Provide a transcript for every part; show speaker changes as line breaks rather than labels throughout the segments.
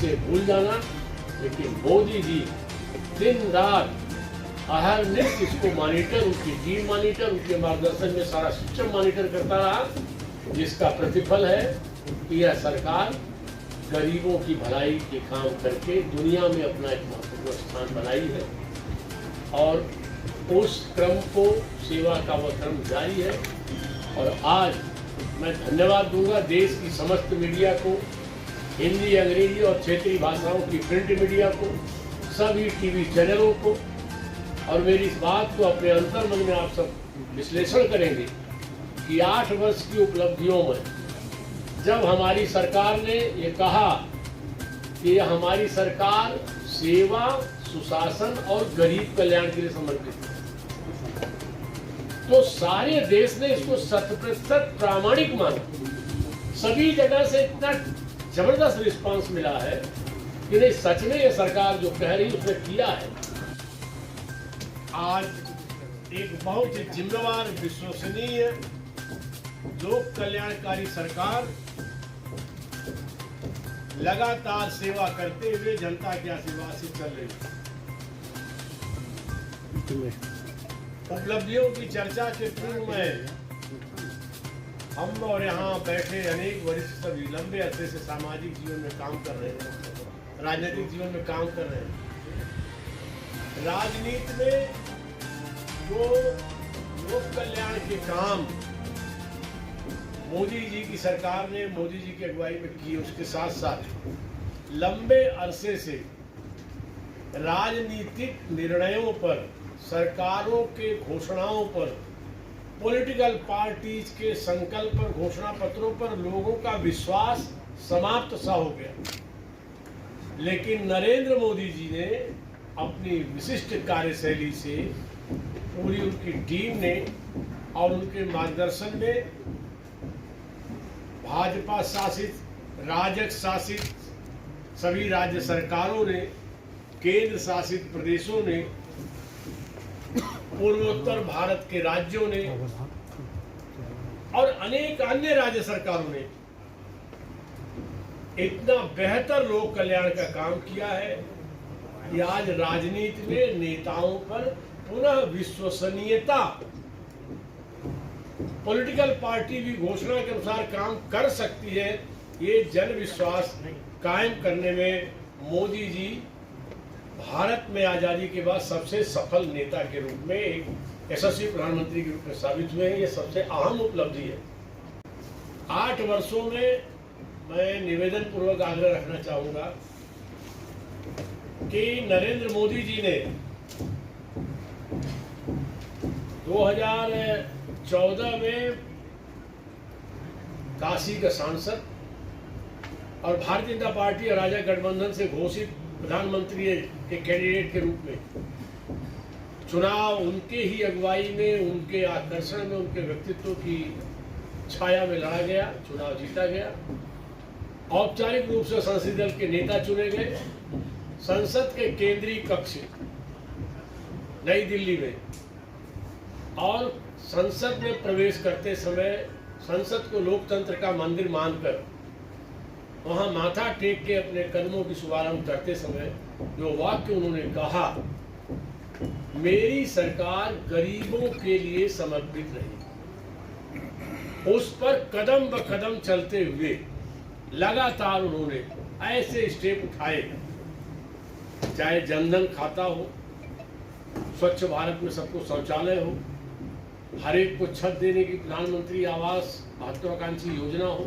इसे भूल जाना, लेकिन मोदी जी दिन रात अहरनिश इसको मॉनिटर, उनकी टीम मॉनिटर, उनके मार्गदर्शन में सारा सिस्टम मॉनिटर करता रहा, जिसका प्रतिफल है कि यह सरकार गरीबों की भलाई के काम करके दुनिया में अपना एक महत्वपूर्ण स्थान बनाई है और उस क्रम को, सेवा का वह क्रम जारी है। और आज मैं धन्यवाद दूंगा देश की समस्त मीडिया को, हिंदी, अंग्रेजी और क्षेत्रीय भाषाओं की प्रिंट मीडिया को, सभी टीवी चैनलों को, और मेरी इस बात को अपने अंतर्मन में आप सब विश्लेषण करेंगे कि 8 वर्ष की उपलब्धियों में जब हमारी सरकार ने ये कहा कि हमारी सरकार सेवा, सुशासन और गरीब कल्याण के लिए समर्पित है, तो सारे देश ने इसको 100% प्रामाणिक माना। सभी जगह से इतना जबरदस्त रिस्पांस मिला है कि नहीं, सच में ये सरकार जो कह रही उसने किया है। आज एक बहुत ही जिम्मेवार, विश्वसनीय, लोक कल्याणकारी सरकार लगातार सेवा करते हुए जनता के आशीर्वाद से चल रही है। उपलब्धियों की चर्चा के पूर्व में हम और यहाँ बैठे अनेक वरिष्ठ सभी लंबे अरसे से सामाजिक जीवन में काम कर रहे हैं, राजनीतिक जीवन में काम कर रहे हैं। राजनीति में जो लोक कल्याण के काम मोदी जी की सरकार ने, मोदी जी की अगुवाई में की, उसके साथ साथ लंबे अरसे से राजनीतिक निर्णयों पर, सरकारों के घोषणाओं पर, पॉलिटिकल पार्टीज के संकल्प पर, घोषणा पत्रों पर लोगों का विश्वास समाप्त सा हो गया। लेकिन नरेंद्र मोदी जी ने अपनी विशिष्ट कार्यशैली से, पूरी उनकी टीम ने और उनके मार्गदर्शन में भाजपा शासित, राजग शासित सभी राज्य सरकारों ने, केंद्र शासित प्रदेशों ने, पूर्वोत्तर भारत के राज्यों ने और अनेक अन्य राज्य सरकारों ने इतना बेहतर लोक कल्याण का काम किया है कि आज राजनीति में नेताओं पर पुनः विश्वसनीयता, पॉलिटिकल पार्टी भी घोषणा के अनुसार काम कर सकती है, ये जन विश्वास कायम करने में मोदी जी भारत में आजादी के बाद सबसे सफल नेता के रूप में, एक यशस्वी प्रधानमंत्री के रूप में साबित हुए हैं। ये सबसे अहम उपलब्धि है। 8 वर्षों में मैं निवेदन पूर्वक आग्रह रखना चाहूंगा कि नरेंद्र मोदी जी ने 2014 में काशी का सांसद और भारतीय जनता पार्टी और राजग गठबंधन से घोषित प्रधानमंत्री के कैंडिडेट के रूप में चुनाव उनके ही अगुवाई में, उनके आकर्षण में, उनके व्यक्तित्व की छाया में लड़ा गया, चुनाव जीता गया। औपचारिक रूप से संसदीय दल के नेता चुने गए। संसद के केंद्रीय कक्ष नई दिल्ली में और संसद में प्रवेश करते समय संसद को लोकतंत्र का मंदिर मानकर वहां माथा टेक के अपने कदमों की शुभारंभ करते समय जो वाक्य उन्होंने कहा, मेरी सरकार गरीबों के लिए समर्पित रही, उस पर कदम ब कदम चलते हुए लगातार उन्होंने ऐसे स्टेप उठाए, चाहे जनधन खाता हो, स्वच्छ भारत में सबको शौचालय हो, हर एक को छत देने की प्रधानमंत्री आवास महत्वाकांक्षी योजना हो,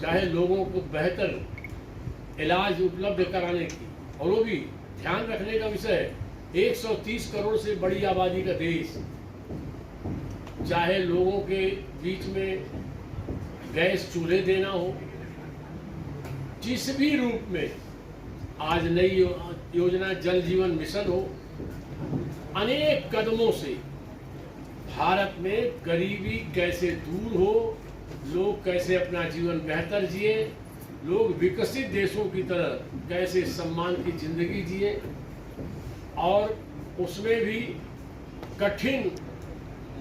चाहे लोगों को बेहतर इलाज उपलब्ध कराने की, और वो भी ध्यान रखने का विषय है 130 करोड़ से बड़ी आबादी का देश, चाहे लोगों के बीच में गैस चूल्हे देना हो, जिस भी रूप में आज नई योजना जल जीवन मिशन हो, अनेक कदमों से भारत में गरीबी कैसे दूर हो, लोग कैसे अपना जीवन बेहतर जिए, लोग विकसित देशों की तरह कैसे सम्मान की जिंदगी जिए, और उसमें भी कठिन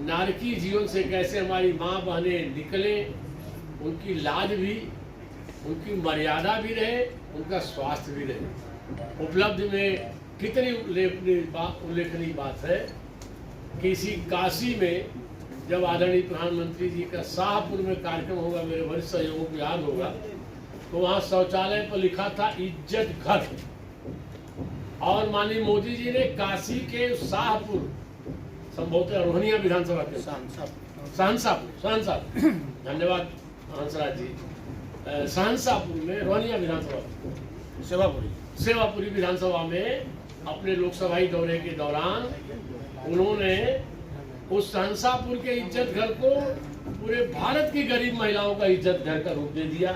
नारकीय जीवन से कैसे हमारी माँ बहनें निकलें, उनकी लाज भी, उनकी मर्यादा भी रहे, उनका स्वास्थ्य भी रहे। उपलब्धि में कितनी उल्लेखनीय बात है कि इसी काशी में जब आदरणीय प्रधानमंत्री जी का शाहपुर में कार्यक्रम होगा, मेरे वरिष्ठ सहयोगों को याद होगा, तो वहाँ शौचालय पर लिखा था इज्जत घर, और माननीय मोदी जी ने काशी के शाहपुर, संभवतः रोहनिया विधानसभा के सहनसापुर, धन्यवाद हंसराज जी, सहनसापुर में रोहनिया विधानसभा सेवापुरी विधानसभा में अपने लोकसभाई दौरे के दौरान उन्होंने उस सहनसापुर के इज्जत घर को पूरे भारत की गरीब महिलाओं का इज्जत घर का रूप दे दिया।